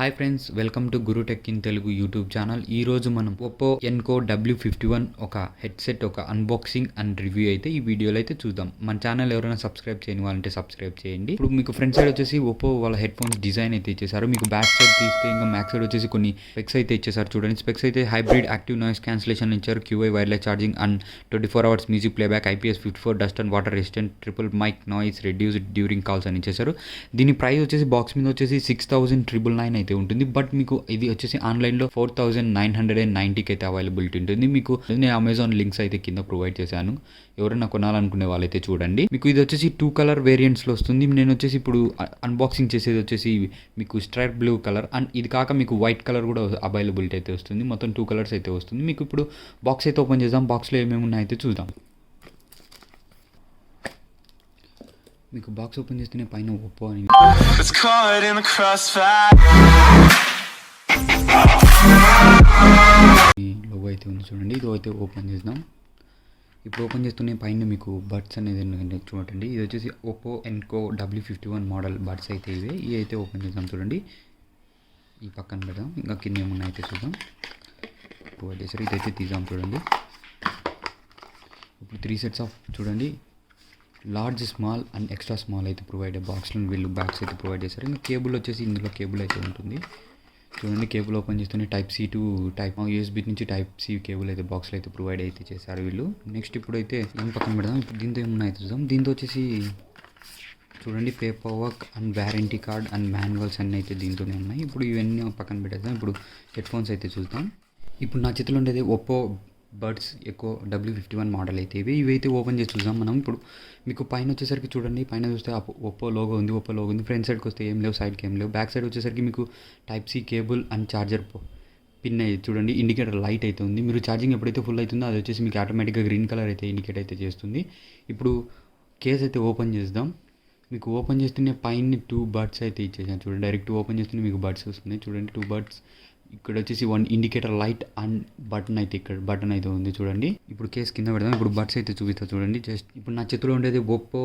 Hi friends, welcome to Guru tech in Telugu YouTube channel. ఈరోజు మనం Oppo Enco W51 ఒక headset ఒక unboxing and review అయితే ఈ వీడియోలో అయితే చూద్దాం. మన ఛానల్ ఎవరైనా సబ్స్క్రైబ్ చేయని వాళ్ళంటే సబ్స్క్రైబ్ చేయండి. ఇప్పుడు మీకు ఫ్రంట్ సైడ్ వచ్చేసి ఒప్పో వాళ్ళ హెడ్ ఫోన్స్ డిజైన్ అయితే ఇచ్చేసారు. మీకు బ్యాక్ సైడ్ తీస్తే ఇంకా బ్యాక్ సైడ్ వచ్చేసి కొన్ని స్పెక్స్ అయితే ఇచ్చేసారు. చూడండి, స్పెక్స్ అయితే హైబ్రిడ్ యాక్టివ్ నాయిస్ క్యాన్సిలేషన్ ఇచ్చారు, QI wireless charging and 24 hours music playback, IPS 54 dust and water resistant, triple mic noise reduced during calls అని ఇచ్చేసారు. దీని ప్రైస్ వచ్చేసి బాక్స్ మీద వచ్చేసి 6,999 అయితే ఉంటుంది. బట్ మీకు ఇది వచ్చేసి ఆన్లైన్లో 4,990కి అయితే అవైలబిలిటీ ఉంటుంది. మీకు నేను అమెజాన్ లింక్స్ అయితే కింద ప్రొవైడ్ చేశాను. ఎవరైనా కొనాలనుకునే వాళ్ళైతే చూడండి. మీకు ఇది వచ్చేసి 2 కలర్ వేరియంట్స్లో వస్తుంది. నేను వచ్చేసి ఇప్పుడు అన్బాక్సింగ్ చేసేది వచ్చేసి మీకు స్ట్రైప్ బ్లూ కలర్ అండ్ ఇది కాక మీకు వైట్ కలర్ కూడా అవైలబిలిటీ అయితే వస్తుంది. మొత్తం 2 కలర్స్ అయితే వస్తుంది. మీకు ఇప్పుడు బాక్స్ అయితే ఓపెన్ చేద్దాం. బాక్స్లో ఏమేమి ఉన్నాయో అయితే చూద్దాం. మీకు బాక్స్ ఓపెన్ చేస్తేనే పైన ఒప్పో అని లోగో అయితే ఉంది. చూడండి, ఇది అయితే ఓపెన్ చేద్దాం. ఇప్పుడు ఓపెన్ చేస్తూనే పైన మీకు బడ్స్ అనేది చూడండి. ఇది వచ్చేసి Oppo Enco W51 model buds అయితే ఇవి అయితే ఓపెన్ చేద్దాం. చూడండి, ఈ పక్కన పెడదాం. ఇంకా కింద ఏమన్నా అయితే చూద్దాం. ప్రొవైడ్ చేశారు, ఇదైతే తీద్దాం. చూడండి, ఇప్పుడు 3 సెట్స్ ఆఫ్ చూడండి, large, small and extra small అయితే ప్రొవైడ్ బాక్స్లో వీళ్ళు బ్యాగ్స్ అయితే ప్రొవైడ్ చేశారు. ఇంకా కేబుల్ వచ్చేసి ఇందులో కేబుల్ అయితే ఉంటుంది. చూడండి, కేబుల్ ఓపెన్ చేస్తూనే Type-C టు USB నుంచి Type-C కేబుల్ అయితే బాక్స్లో అయితే ప్రొవైడ్ అయితే చేశారు వీళ్ళు. నెక్స్ట్ ఇప్పుడైతే ఏం పక్కన పెడదాం. ఇప్పుడు దీంతో ఏమున్నాయి చూద్దాం. దీంతో వచ్చేసి చూడండి, paper work and warranty card and manuals అన్నీ అయితే దీంతోనే ఉన్నాయి. ఇప్పుడు ఇవన్నీ పక్కన పెట్టేద్దాం. ఇప్పుడు హెడ్ ఫోన్స్ అయితే చూద్దాం. ఇప్పుడు నా చేతిలో ఉండేది Oppo buds echo W51 model అయితే ఇవైతే ఓపెన్ చేసి చూద్దాం మనం. ఇప్పుడు మీకు పైన వచ్చేసరికి చూడండి, పైన చూస్తే ఒప్పో లోగో ఉంది. ఫ్రంట్ సైడ్కి వస్తే ఏం లేవు, సైడ్కి ఏం లేవు. బ్యాక్ సైడ్ వచ్చేసరికి మీకు Type-C cable and charger pin అయితే చూడండి, ఇండికేటర్ లైట్ అయితే ఉంది. మీరు ఛార్జింగ్ ఎప్పుడైతే ఫుల్ అవుతుందో అది వచ్చేసి మీకు ఆటోమేటిక్గా గ్రీన్ కలర్ అయితే ఇండికేట్ అయితే చేస్తుంది. ఇప్పుడు కేస్ అయితే ఓపెన్ చేద్దాం. మీకు ఓపెన్ చేస్తూనే పైన 2 బడ్స్ అయితే ఇచ్చేసాను. చూడండి, డైరెక్ట్ ఓపెన్ చేస్తూనే మీకు బడ్స్ వస్తున్నాయి. చూడండి, 2 బడ్స్. ఇక్కడ వచ్చేసి 1 ఇండికేటర్ లైట్ అండ్ బటన్ అయితే ఇక్కడ బటన్ అయితే ఉంది. చూడండి, ఇప్పుడు కేస్ కింద పెడదాం. ఇప్పుడు బడ్స్ అయితే చూపిస్తా. చూడండి, జస్ట్ ఇప్పుడు నా చేతిలో ఉండేది ఒప్పో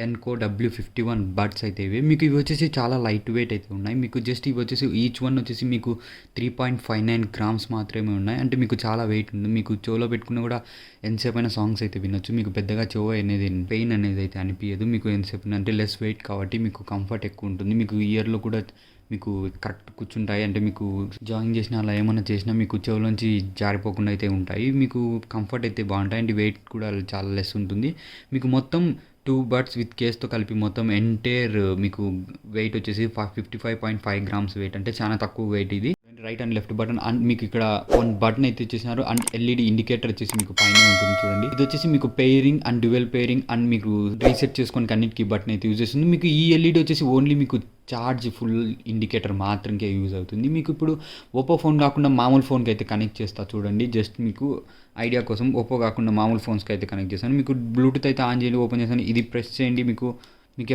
ఎన్కో W51 బడ్స్ అయితే మీకు ఇవి వచ్చేసి చాలా లైట్ వెయిట్ అయితే ఉన్నాయి. మీకు జస్ట్ ఇవి వచ్చేసి ఈచ్ వన్ వచ్చేసి మీకు 3.59 grams మాత్రమే ఉన్నాయి. అంటే మీకు చాలా వెయిట్ ఉంది. మీకు చెవులో పెట్టుకున్న కూడా ఎంతసేపు అయినా సాంగ్స్ అయితే వినొచ్చు. మీకు పెద్దగా చెవు అనేది పెయిన్ అనేది అయితే అనిపించదు. మీకు ఎంతసేపు అంటే లెస్ వెయిట్ కాబట్టి మీకు కంఫర్ట్ ఎక్కువ ఉంటుంది. మీకు ఇయర్లో కూడా మీకు కరెక్ట్ కూర్చుంటాయి. అంటే మీకు జాగింగ్ చేసినా అలా ఏమైనా చేసినా మీకు చెవులోంచి జారిపోకుండా అయితే ఉంటాయి. మీకు కంఫర్ట్ అయితే బాగుంటాయి. అండ్ వెయిట్ కూడా చాలా లెస్ ఉంటుంది. మీకు మొత్తం 2 బడ్స్ విత్ కేస్తో కలిపి మొత్తం ఎంటైర్ మీకు వెయిట్ వచ్చేసి 55.5 grams వెయిట్, అంటే చాలా తక్కువ వెయిట్ ఇది. Right and left button and మీకు ఇక్కడ 1 బటన్ అయితే ఇచ్చేసినారు. అండ్ LED ఇండికేటర్ వచ్చేసి మీకు పైన ఉంటుంది. చూడండి, ఇది వచ్చేసి మీకు pairing and dual pairing and మీకు రీసెట్ చేసుకోవడానికి అన్నిటికీ బటన్ అయితే యూజ్ చేస్తుంది. మీకు ఈ LED వచ్చేసి ఓన్లీ మీకు ఛార్జ్ ఫుల్ ఇండికేటర్ మాత్రమే యూజ్ అవుతుంది. మీకు ఇప్పుడు ఒప్పో ఫోన్ కాకుండా మామూలు ఫోన్కి అయితే కనెక్ట్ చేస్తా. చూడండి, జస్ట్ మీకు ఐడియా కోసం ఒప్పో కాకుండా మామూలు ఫోన్స్కి అయితే కనెక్ట్ చేస్తాను. మీకు బ్లూటూత్ అయితే ఆన్ చేయండి, ఓపెన్ చేస్తాను. ఇది ప్రెస్ చేయండి. మీకు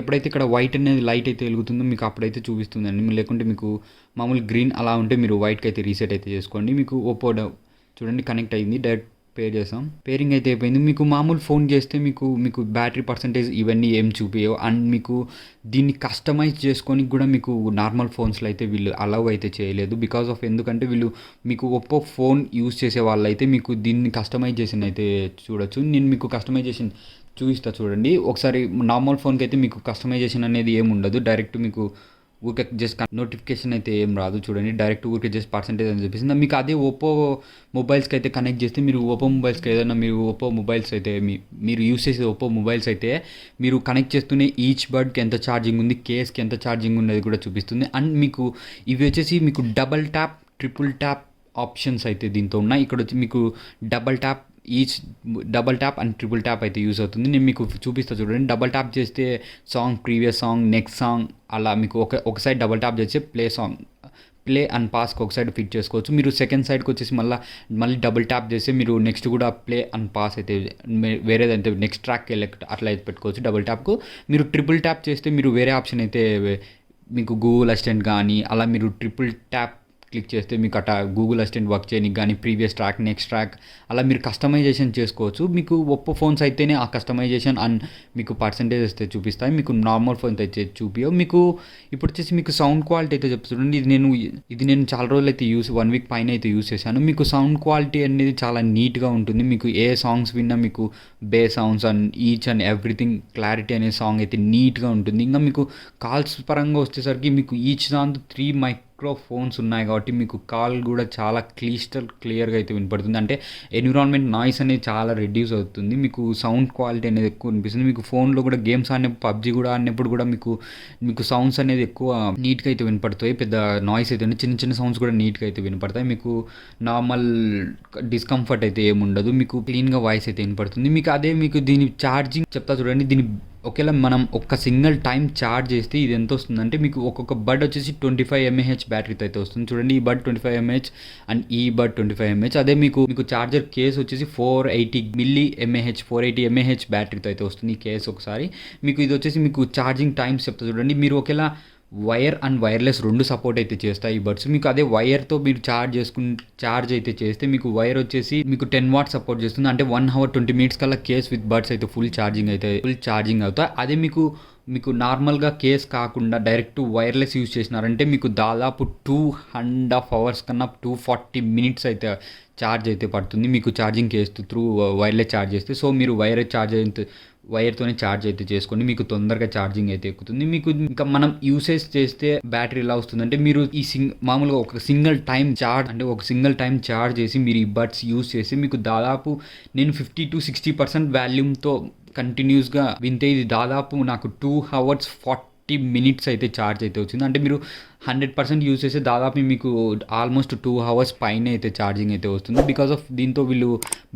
ఎప్పుడైతే ఇక్కడ వైట్ అనేది లైట్ అయితే వెలుగుతుందో మీకు అప్పుడైతే చూపిస్తుందండి. లేకుంటే మీకు మామూలు గ్రీన్ అలా ఉంటే మీరు వైట్కి అయితే రీసెట్ అయితే చేసుకోండి. మీకు ఒప్పో చూడండి కనెక్ట్ అయింది. డైరెక్ట్ పేర్ చేస్తాం. పేరింగ్ అయితే అయిపోయింది. మీకు మామూలు ఫోన్ చేస్తే మీకు బ్యాటరీ పర్సంటేజ్ ఇవన్నీ ఏం చూపించవు. అండ్ మీకు దీన్ని కస్టమైజ్ చేసుకొని కూడా మీకు నార్మల్ ఫోన్స్లో అయితే వీళ్ళు అలౌ అయితే చేయలేదు. బికాస్ ఆఫ్ ఎందుకంటే వీళ్ళు మీకు ఒప్పో ఫోన్ యూజ్ చేసే వాళ్ళు అయితే మీకు దీన్ని కస్టమైజేషన్ అయితే చూడొచ్చు. నేను మీకు కస్టమైజేషన్ చూపిస్తా. చూడండి, ఒకసారి నార్మల్ ఫోన్కి అయితే మీకు కస్టమైజేషన్ అనేది ఏమి ఉండదు. డైరెక్ట్ మీకు ఊరికే జస్ట్ నోటిఫికేషన్ అయితే ఏం రాదు. చూడండి, డైరెక్ట్ ఊరికే జస్ట్ పర్సంటేజ్ అని చూపిస్తుంది. మీకు అదే ఒప్పో మొబైల్స్కి అయితే కనెక్ట్ చేస్తే మీరు ఒప్పో మొబైల్స్కి ఏదైనా మీరు ఒప్పో మొబైల్స్ అయితే మీరు యూస్ చేసే ఒప్పో మొబైల్స్ అయితే మీరు కనెక్ట్ చేస్తూనే ఈచ్ బడ్కి ఎంత ఛార్జింగ్ ఉంది, కేస్కి ఎంత ఛార్జింగ్ ఉన్నది కూడా చూపిస్తుంది. అండ్ మీకు ఇవి వచ్చేసి మీకు double tap, triple tap options అయితే దీంతో ఉన్నాయి. ఇక్కడ వచ్చి మీకు double tap double tap and triple tap అయితే యూస్ అవుతుంది. నేను మీకు చూపిస్తా. చూడండి, డబల్ ట్యాప్ చేస్తే song, previous song, next song అలా మీకు ఒక సైడ్ డబల్ ట్యాప్ చేస్తే ప్లే అండ్ పాస్కి ఒక సైడ్ ఫిట్ చేసుకోవచ్చు. మీరు సెకండ్ సైడ్కి వచ్చేసి మళ్ళీ డబుల్ ట్యాప్ చేస్తే మీరు నెక్స్ట్ కూడా ప్లే అండ్ పాస్ అయితే వేరేదంటే నెక్స్ట్ ట్రాక్కి అట్లా అయితే పెట్టుకోవచ్చు. డబుల్ ట్యాప్కు మీరు ట్రిపుల్ ట్యాప్ చేస్తే మీరు వేరే ఆప్షన్ అయితే మీకు గూగుల్ అసిస్టెంట్ కానీ అలా మీరు ట్రిపుల్ ట్యాప్ క్లిక్ చేస్తే మీకు గూగుల్ అసిస్టెంట్ వర్క్ చేయడానికి కానీ ప్రీవియస్ ట్రాక్, నెక్స్ట్ ట్రాక్ అలా మీరు కస్టమైజేషన్ చేసుకోవచ్చు. మీకు ఒప్పో ఫోన్స్ అయితేనే ఆ కస్టమైజేషన్ అండ్ మీకు పర్సంటేజ్ అయితే చూపిస్తాయి. మీకు నార్మల్ ఫోన్స్ అయితే చూపియవు. మీకు ఇప్పుడు వచ్చేసి మీకు సౌండ్ క్వాలిటీ అయితే చెప్తుండండి. ఇది నేను చాలా రోజులు అయితే 1 వీక్ పైన అయితే యూస్ చేశాను. మీకు సౌండ్ క్వాలిటీ అనేది చాలా నీట్గా ఉంటుంది. మీకు ఏ సాంగ్స్ విన్నా మీకు base sounds and each and everything clarity అనే సాంగ్ అయితే నీట్గా ఉంటుంది. ఇంకా మీకు కాల్స్ పరంగా వచ్చేసరికి మీకు ఈచ్ దాంతో 3 మైక్రోఫోన్స్ ఉన్నాయి కాబట్టి మీకు కాల్ కూడా చాలా క్లియర్గా అయితే వినపడుతుంది. అంటే ఎన్విరాన్మెంట్ నాయిస్ అనేది చాలా రెడ్యూస్ అవుతుంది. మీకు సౌండ్ క్వాలిటీ అనేది ఎక్కువ అనిపిస్తుంది. మీకు ఫోన్లో కూడా గేమ్స్ ఆడినప్పుడు, పబ్జీ కూడా ఆడినప్పుడు కూడా మీకు సౌండ్స్ అనేది ఎక్కువ నీట్గా అయితే వినపడతాయి. పెద్ద నాయిస్ అయితే చిన్న చిన్న సౌండ్స్ కూడా నీట్గా అయితే వినపడతాయి. మీకు నార్మల్ డిస్కంఫర్ట్ అయితే ఏముండదు. మీకు క్లీన్గా వాయిస్ అయితే వినపడుతుంది. మీకు అదే మీకు దీని ఛార్జింగ్ చెప్తా చూడండి. దీని ఒకవేళ మనం ఒక్క సింగిల్ టైం ఛార్జ్ చేస్తే ఇది ఎంత వస్తుందంటే మీకు ఒక్కొక్క బడ్ వచ్చేసి 25 mAh బ్యాటరీతో అయితే వస్తుంది. చూడండి, ఈ బడ్ 25 mAh అండ్ ఈ బడ్ 25 mAh. అదే మీకు ఛార్జర్ కేస్ వచ్చేసి 480 mAh బ్యాటరీతో అయితే వస్తుంది ఈ కేస్. ఒకసారి మీకు ఇది వచ్చేసి మీకు ఛార్జింగ్ టైమ్స్ చెప్తా చూడండి. మీరు ఒకేలా వైర్ అండ్ వైర్లెస్ 2 సపోర్ట్ అయితే చేస్తాయి ఈ బడ్స్. మీకు అదే వైర్తో మీరు ఛార్జ్ అయితే చేస్తే మీకు వైర్ వచ్చేసి మీకు 10 వాట్స్ సపోర్ట్ చేస్తుంది. అంటే 1 hour 20 minutes కల్లా కేస్ విత్ బడ్స్ అయితే ఫుల్ ఛార్జింగ్ అవుతాయి. అదే మీకు నార్మల్గా కేస్ కాకుండా డైరెక్ట్ వైర్లెస్ యూజ్ చేసినారంటే మీకు దాదాపు 2.5 hours కన్నా 240 minutes అయితే ఛార్జ్ అయితే పడుతుంది మీకు charging case through wireless charge చేస్తే. సో మీరు వైర్తోనే ఛార్జ్ అయితే చేసుకోండి. మీకు తొందరగా ఛార్జింగ్ అయితే ఎక్కుతుంది. మీకు ఇంకా మనం యూసేజ్ చేస్తే బ్యాటరీ ఎలా వస్తుందంటే మీరు మామూలుగా ఒక సింగిల్ టైం ఛార్జ్ చేసి మీరు ఈ బడ్స్ యూస్ చేసి మీకు దాదాపు నేను 50 to 60% వాల్యూమ్తో కంటిన్యూస్గా వింటే ఇది దాదాపు నాకు 2 hours 40 minutes అయితే ఛార్జ్ అయితే వచ్చింది. అంటే మీరు 100% యూజ్ చేస్తే దాదాపు మీకు ఆల్మోస్ట్ 2 hours పైన అయితే ఛార్జింగ్ అయితే వస్తుంది. బికాస్ ఆఫ్ దీంతో వీళ్ళు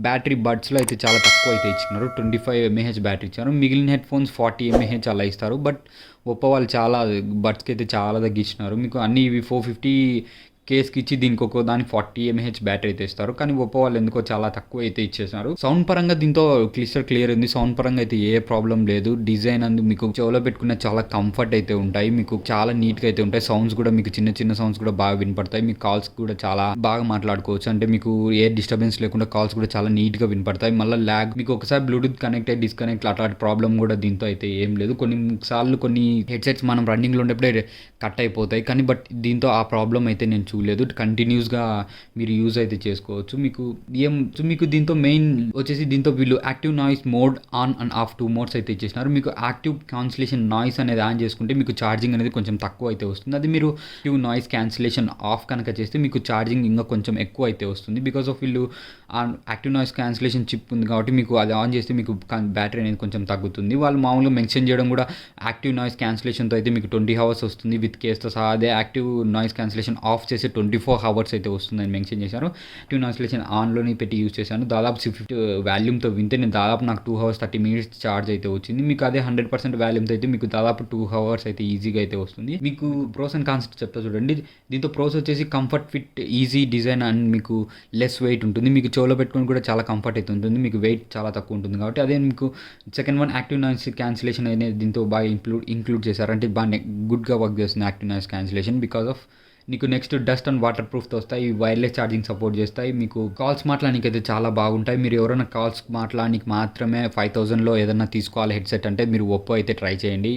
బ్యాటరీ బడ్స్లో అయితే చాలా తక్కువ అయితే ఇచ్చినారు. 25 mAh బ్యాటరీ ఇచ్చారు. మిగిలిన హెడ్ ఫోన్స్ 40 mAh అలా ఇస్తారు. బట్ ఒప్పో వాళ్ళు చాలా బడ్స్కి అయితే చాలా తగ్గించినారు. మీకు అన్ని ఇవి 450 కేస్కి ఇచ్చి దీనికి దానికి 40 mAh బ్యాటరీ అయితే ఇస్తారు. కానీ ఒప్పో వాళ్ళు ఎందుకో చాలా తక్కువ అయితే ఇచ్చేసినారు. సౌండ్ పరంగా దీంతో క్లియర్ ఉంది. సౌండ్ పరంగా అయితే ఏ ప్రాబ్లం లేదు. డిజైన్ అందు మీకు చెవులో పెట్టుకున్న చాలా కంఫర్ట్ అయితే ఉంటాయి. మీకు చాలా నీట్గా అయితే ఉంటాయి. సౌండ్స్ కూడా మీకు చిన్న చిన్న సౌండ్స్ కూడా బాగా వినపడతాయి. మీకు కాల్స్ కూడా చాలా బాగా మాట్లాడుకోవచ్చు. అంటే మీకు ఏ డిస్టర్బెన్స్ లేకుండా కాల్స్ కూడా చాలా నీట్గా వినపడతాయి. మళ్ళీ ల్యాగ్ మీకు ఒకసారి బ్లూటూత్ కనెక్ట్ అయ్యి డిస్కనెక్ట్ అట్లాంటి ప్రాబ్లం కూడా దీంతో అయితే ఏం లేదు. కొన్ని హెడ్సెట్స్ మనం రన్నింగ్లో ఉండేప్పుడే కట్ అయిపోతాయి. కానీ బట్ దీంతో ఆ ప్రాబ్లం అయితే నేను చూడలేదు. కంటిన్యూస్గా మీరు యూజ్ అయితే చేసుకోవచ్చు. మీకు దీంతో మెయిన్ వచ్చేసి దీంతో వీళ్ళు active noise mode on and of 2 modes అయితే ఇచ్చేసినారు. మీకు యాక్టివ్ క్యాన్సిలేషన్ నాయిస్ అనేది ఆన్ చేసుకుంటే మీకు ఛార్జింగ్ అనేది కొంచెం తక్కువ అయితే వస్తుంది. అది మీరు యాక్టివ్ నాయిస్ క్యాన్సిలేషన్ ఆఫ్ కనుక చేస్తే మీకు ఛార్జింగ్ ఇంకా కొంచెం ఎక్కువ అయితే వస్తుంది. బికాస్ ఆఫ్ వీళ్ళు యాక్టివ్ నాయిస్ క్యాన్సిలేషన్ చిప్ ఉంది కాబట్టి మీకు అది ఆన్ చేస్తే మీకు బ్యాటరీ అనేది కొంచెం తగ్గుతుంది. వాళ్ళు మామూలుగా మెన్షన్ చేయడం కూడా యాక్టివ్ నాయిస్ క్యాన్సిలేషన్తో అయితే మీకు 20 hours వస్తుంది విత్ కేస్తో సహా. అదే యాక్టివ్ నాయిస్ క్యాన్సిలేషన్ ఆఫ్ చేసి 24 hours అయితే వస్తుందని మెన్షన్ చేశారు. యాక్టివ్ నాయిస్ క్యాన్సిలేషన్ ఆన్లోనే పెట్టి యూజ్ చేశాను. దాదాపు 50 వాల్యూమ్తో వింటే నేను దాదాపు నాకు 2 hours 30 minutes ఛార్జ్ అయితే వచ్చింది. మీకు అదే 100% వాల్యూమ్తో అయితే మీకు దాదాపు 2 hours అయితే ఈజీగా అయితే వస్తుంది. మీకు ప్రోస్ అండ్ కాన్స్ చెప్తా చూడండి. దీంతో ప్రోస్ వచ్చేసి comfort, fit, easy design and మీకు లెస్ వెయిట్ ఉంటుంది. మీకు చెవులో పెట్టుకొని కూడా చాలా కంఫర్ట్ అయితే ఉంటుంది. మీకు వెయిట్ చాలా తక్కువ ఉంటుంది కాబట్టి అదే మీకు second one active noise cancellation అనేది దీంతో బాగా ఇంక్లూడ్ చేశారు. అంటే బాగా గుడ్గా వర్క్ చేస్తుంది active noise cancellation. Because of నీకు నెక్స్ట్ డస్ట్ అండ్ వాటర్ ప్రూఫ్తో వస్తాయి. వైర్లెస్ ఛార్జింగ్ సపోర్ట్ చేస్తాయి. మీకు కాల్స్ మాట్లాడడానికి అయితే చాలా బాగుంటాయి. మీరు ఎవరైనా కాల్స్ మాట్లాడడానికి మాత్రమే 5000లో ఏదైనా తీసుకోవాలి హెడ్సెట్ అంటే మీరు ఒప్పో అయితే ట్రై చేయండి.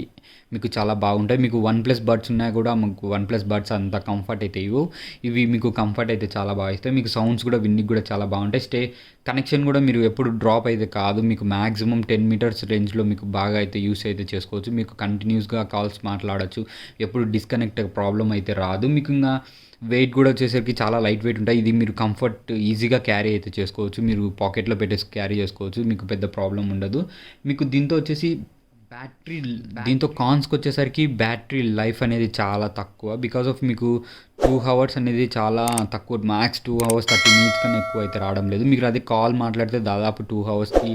మీకు చాలా బాగుంటాయి. మీకు OnePlus బడ్స్ ఉన్నాయి కూడా మీకు OnePlus బడ్స్ అంత కంఫర్ట్ అయితే ఇవి మీకు కంఫర్ట్ అయితే చాలా బాగా ఇస్తాయి. మీకు సౌండ్స్ కూడా విన్నికి కూడా చాలా బాగుంటాయి. కనెక్షన్ కూడా మీరు ఎప్పుడు డ్రాప్ అయితే కాదు. మీకు మ్యాక్సిమం 10 meters రేంజ్లో మీకు బాగా అయితే యూస్ అయితే చేసుకోవచ్చు. మీకు కంటిన్యూస్గా కాల్స్ మాట్లాడచ్చు. ఎప్పుడు డిస్కనెక్ట్ ప్రాబ్లం అయితే రాదు. మీకు ఇంకా వెయిట్ కూడా వచ్చేసరికి చాలా లైట్ వెయిట్ ఉంటాయి. ఇది మీరు కంఫర్ట్ ఈజీగా క్యారీ అయితే చేసుకోవచ్చు. మీరు పాకెట్లో పెట్టేసి క్యారీ చేసుకోవచ్చు. మీకు పెద్ద ప్రాబ్లం ఉండదు. మీకు దీంతో వచ్చేసి దీంతో కాన్స్కి వచ్చేసరికి బ్యాటరీ లైఫ్ అనేది చాలా తక్కువ. బికాస్ ఆఫ్ మీకు 2 hours అనేది చాలా తక్కువ. మ్యాక్స్ 2 hours 30 minutes కన్నా ఎక్కువ అయితే రావడం లేదు. మీకు అదే కాల్ మాట్లాడితే దాదాపు 2 hours-కి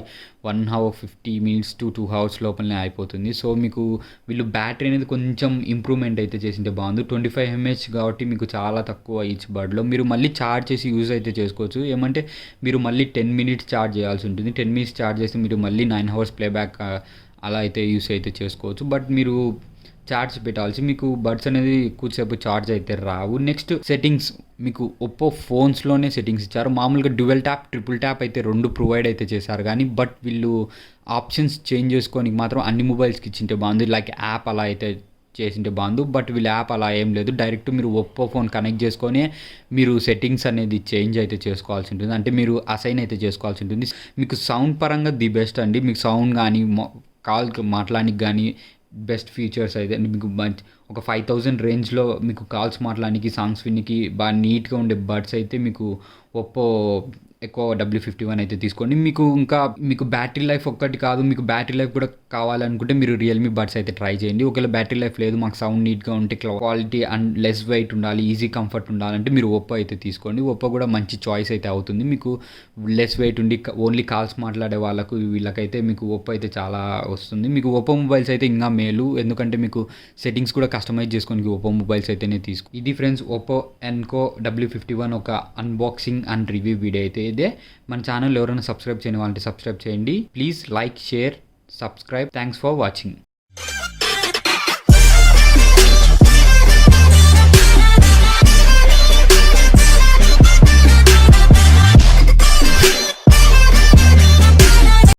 1 hour 50 minutes to 2 hours లోపలనే అయిపోతుంది. సో మీకు వీళ్ళు బ్యాటరీ అనేది కొంచెం ఇంప్రూవ్మెంట్ అయితే చేసింటే బాగుంది. 25 mAh కాబట్టి మీకు చాలా తక్కువ ఈచ్ బడ్లో మీరు మళ్ళీ ఛార్జ్ చేసి యూజ్ అయితే చేసుకోవచ్చు. ఏమంటే మీరు మళ్ళీ 10 minutes ఛార్జ్ చేయాల్సి ఉంటుంది. 10 minutes ఛార్జ్ చేస్తే మీరు మళ్ళీ 9 hours ప్లేబ్యాక్ అలా అయితే యూస్ అయితే చేసుకోవచ్చు. బట్ మీరు చార్జ్ పెట్టాల్సి మీకు బడ్స్ అనేది ఎక్కువసేపు చార్జ్ అయితే రావు. నెక్స్ట్ సెట్టింగ్స్ మీకు ఒప్పో ఫోన్స్లోనే సెట్టింగ్స్ ఇచ్చారు. మామూలుగా డ్యువెల్ ట్యాప్, ట్రిపుల్ ట్యాప్ అయితే 2 ప్రొవైడ్ అయితే చేశారు కానీ బట్ వీళ్ళు ఆప్షన్స్ చేంజ్ చేసుకోనికి మాత్రం అన్ని మొబైల్స్కి ఇచ్చింటే బాగుంది. లైక్ యాప్ అలా అయితే చేసింటే బాగుంది. బట్ వీళ్ళ యాప్ అలా ఏం లేదు. డైరెక్ట్ మీరు ఒప్పో ఫోన్ కనెక్ట్ చేసుకొని మీరు సెట్టింగ్స్ అనేది చేంజ్ అయితే చేసుకోవాల్సి ఉంటుంది. అంటే మీరు అసైన్ అయితే చేసుకోవాల్సి ఉంటుంది. మీకు సౌండ్ పరంగా ది బెస్ట్ అండి. మీకు సౌండ్ కానీ కాల్ మాట్లాడడానికి కానీ బెస్ట్ ఫీచర్స్ అయితే మీకు ఒక 5000 రేంజ్లో మీకు కాల్స్ మాట్లాడడానికి, సాంగ్స్ వినికి బాగా నీట్గా ఉండే బడ్స్ అయితే మీకు ఒప్పో ఎక్కువ W51 అయితే తీసుకోండి. మీకు బ్యాటరీ లైఫ్ ఒక్కటి కాదు, మీకు బ్యాటరీ లైఫ్ కూడా కావాలనుకుంటే మీరు రియల్మీ బడ్స్ అయితే ట్రై చేయండి. ఒకవేళ బ్యాటరీ లైఫ్ లేదు, మాకు సౌండ్ నీట్గా ఉంటే క్వాలిటీ అండ్ లెస్ వెయిట్ ఉండాలి, ఈజీ కంఫర్ట్ ఉండాలంటే మీరు ఒప్పో అయితే తీసుకోండి. ఒప్పో కూడా మంచి చాయిస్ అయితే అవుతుంది. మీకు లెస్ వెయిట్ ఉండి ఓన్లీ కాల్స్ మాట్లాడే వాళ్ళకు వీళ్ళకైతే మీకు ఒప్పో అయితే చాలా వస్తుంది. మీకు ఒప్పో మొబైల్స్ అయితే ఇంకా మేలు, ఎందుకంటే మీకు సెట్టింగ్స్ కూడా కస్టమైజ్ చేసుకొని ఒప్పో మొబైల్స్ అయితేనే తీసుకో. ఇది ఫ్రెండ్స్ ఒప్పో ఎన్కో W51 ఒక అన్బాక్సింగ్ అండ్ రివ్యూ వీడియో అయితే ఇదే. మన ఛానల్ ఎవరైనా సబ్స్క్రైబ్ చేయని వాళ్ళంటే సబ్స్క్రైబ్ చేయండి. Please like, share, subscribe. Thanks for watching.